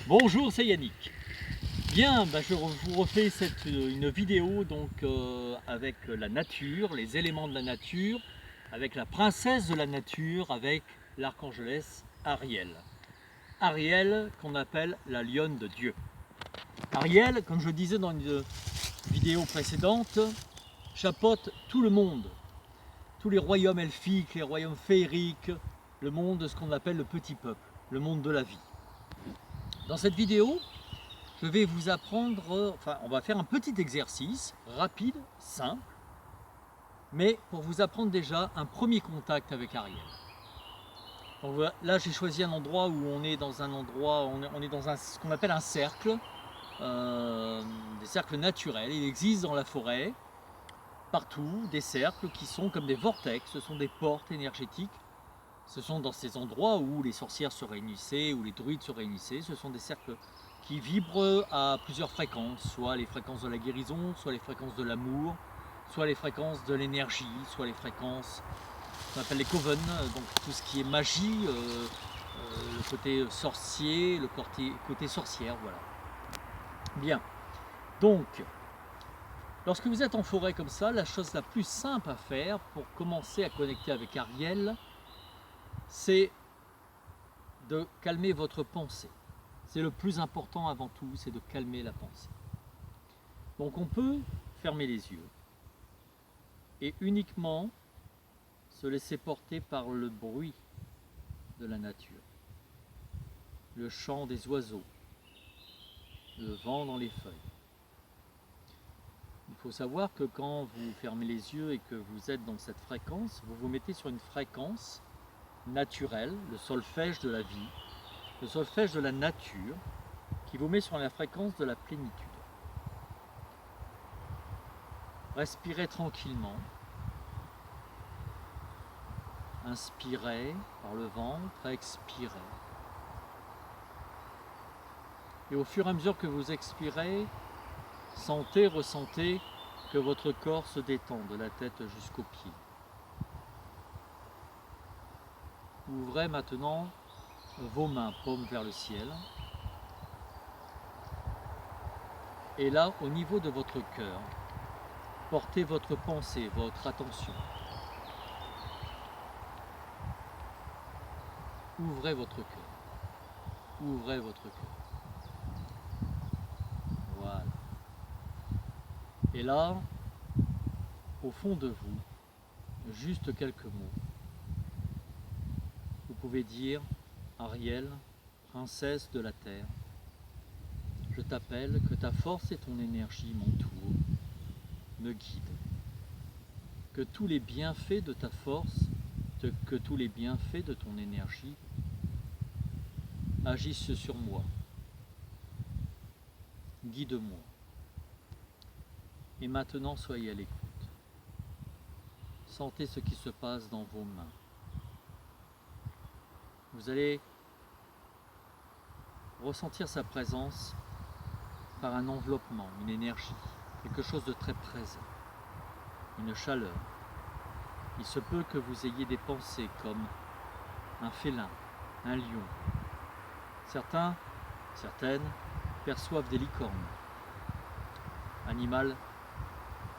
Bonjour, c'est Yannick. Bien, je vous refais une vidéo avec la nature, les éléments de la nature, avec la princesse de la nature, avec l'archangelesse Ariel. Ariel, qu'on appelle la lionne de Dieu. Ariel, comme je le disais dans une vidéo précédente, chapeaute tout le monde, tous les royaumes elfiques, les royaumes féeriques, le monde de ce qu'on appelle le petit peuple, le monde de la vie. Dans cette vidéo, je vais vous apprendre, on va faire un petit exercice rapide, simple, mais pour vous apprendre déjà un premier contact avec Ariel. Donc là, j'ai choisi un endroit où on est dans ce qu'on appelle un cercle, des cercles naturels. Il existe dans la forêt, partout, des cercles qui sont comme des vortex, ce sont des portes énergétiques. Ce sont dans ces endroits où les sorcières se réunissaient, où les druides se réunissaient, ce sont des cercles qui vibrent à plusieurs fréquences, soit les fréquences de la guérison, soit les fréquences de l'amour, soit les fréquences de l'énergie, soit les fréquences qu'on appelle les coven, donc tout ce qui est magie, le côté sorcier, le côté sorcière, voilà. Bien, donc, lorsque vous êtes en forêt comme ça, la chose la plus simple à faire pour commencer à connecter avec Ariel, c'est de calmer votre pensée. C'est le plus important avant tout, c'est de calmer la pensée. Donc on peut fermer les yeux et uniquement se laisser porter par le bruit de la nature, le chant des oiseaux, le vent dans les feuilles. Il faut savoir que quand vous fermez les yeux et que vous êtes dans cette fréquence, vous vous mettez sur une fréquence naturelle, le solfège de la vie, le solfège de la nature, qui vous met sur la fréquence de la plénitude. Respirez tranquillement. Inspirez par le ventre, expirez. Et au fur et à mesure que vous expirez, ressentez que votre corps se détend de la tête jusqu'aux pieds. Ouvrez maintenant vos mains, paumes vers le ciel. Et là, au niveau de votre cœur, portez votre pensée, votre attention. Ouvrez votre cœur. Ouvrez votre cœur. Voilà. Et là, au fond de vous, juste quelques mots. Vous pouvez dire, Ariel, princesse de la terre, je t'appelle, que ta force et ton énergie m'entourent, me guident. Que tous les bienfaits de ta force, que tous les bienfaits de ton énergie agissent sur moi. Guide-moi. Et maintenant, soyez à l'écoute. Sentez ce qui se passe dans vos mains. Vous allez ressentir sa présence par un enveloppement, une énergie, quelque chose de très présent, une chaleur. Il se peut que vous ayez des pensées comme un félin, un lion. Certaines perçoivent des licornes, animal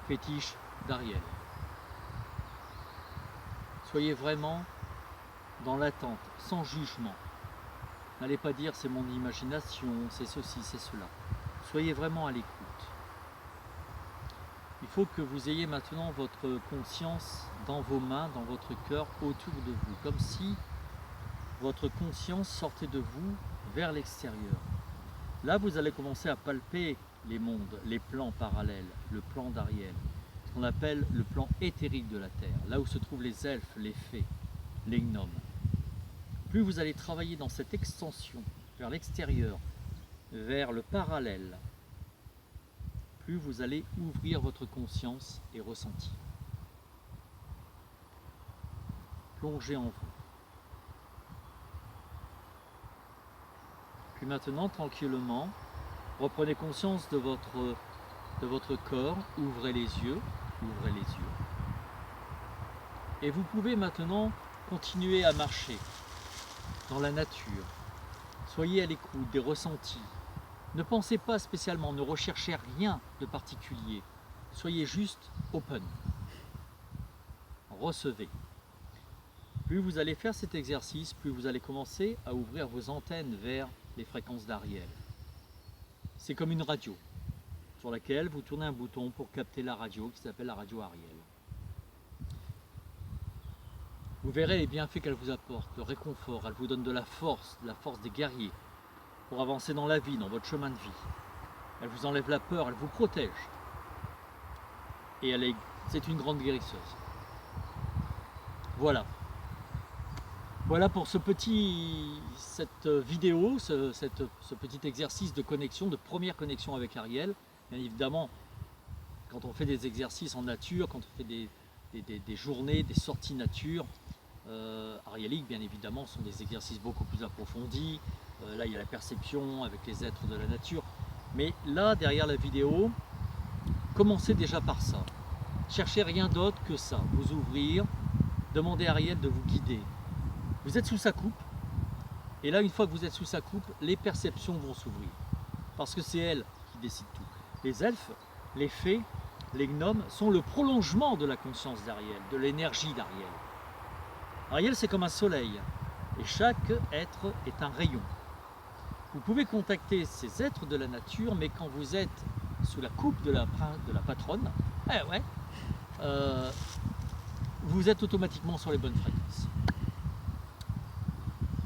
fétiche d'Ariel. Soyez vraiment dans l'attente, sans jugement. N'allez pas dire c'est mon imagination, c'est ceci, c'est cela. Soyez vraiment à l'écoute. Il faut que vous ayez maintenant votre conscience dans vos mains, dans votre cœur, autour de vous, comme si votre conscience sortait de vous vers l'extérieur. Là, vous allez commencer à palper les mondes, les plans parallèles, le plan d'Ariel, ce qu'on appelle le plan éthérique de la Terre, là où se trouvent les elfes, les fées, les gnomes. Plus vous allez travailler dans cette extension vers l'extérieur, vers le parallèle, plus vous allez ouvrir votre conscience et ressentir. Plongez en vous. Puis maintenant, tranquillement, reprenez conscience de votre corps, ouvrez les yeux. Et vous pouvez maintenant continuer à marcher dans la nature, Soyez à l'écoute des ressentis. Ne pensez pas spécialement, ne recherchez rien de particulier. Soyez juste open. Recevez. Plus vous allez faire cet exercice, plus vous allez commencer à ouvrir vos antennes vers les fréquences d'Ariel. C'est comme une radio sur laquelle vous tournez un bouton pour capter la radio qui s'appelle la radio Ariel. Vous verrez les bienfaits qu'elle vous apporte, le réconfort, elle vous donne de la force des guerriers pour avancer dans la vie, dans votre chemin de vie. Elle vous enlève la peur, elle vous protège. Et c'est une grande guérisseuse. Voilà. Voilà pour cette vidéo, ce petit exercice de connexion, de première connexion avec Ariel. Bien évidemment, quand on fait des exercices en nature, quand on fait des journées, des sorties nature, ariéliques, bien évidemment, sont des exercices beaucoup plus approfondis. Là, il y a la perception avec les êtres de la nature. Mais là, derrière la vidéo, commencez déjà par ça. Cherchez rien d'autre que ça. Vous ouvrir, demandez à Ariel de vous guider. Vous êtes sous sa coupe. Et là, une fois que vous êtes sous sa coupe, les perceptions vont s'ouvrir. Parce que c'est elle qui décide tout. Les elfes, les fées, les gnomes sont le prolongement de la conscience d'Ariel, de l'énergie d'Ariel. Ariel, c'est comme un soleil. Et chaque être est un rayon. Vous pouvez contacter ces êtres de la nature, mais quand vous êtes sous la coupe de la patronne, vous êtes automatiquement sur les bonnes fréquences.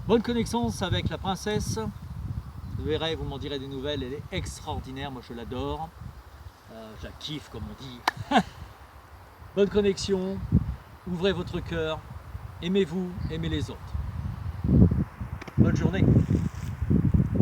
Bonne connaissance avec la princesse. Vous verrez, vous m'en direz des nouvelles, elle est extraordinaire, moi je l'adore. Je la kiffe comme on dit. Bonne connexion, ouvrez votre cœur, aimez-vous, aimez les autres. Bonne journée.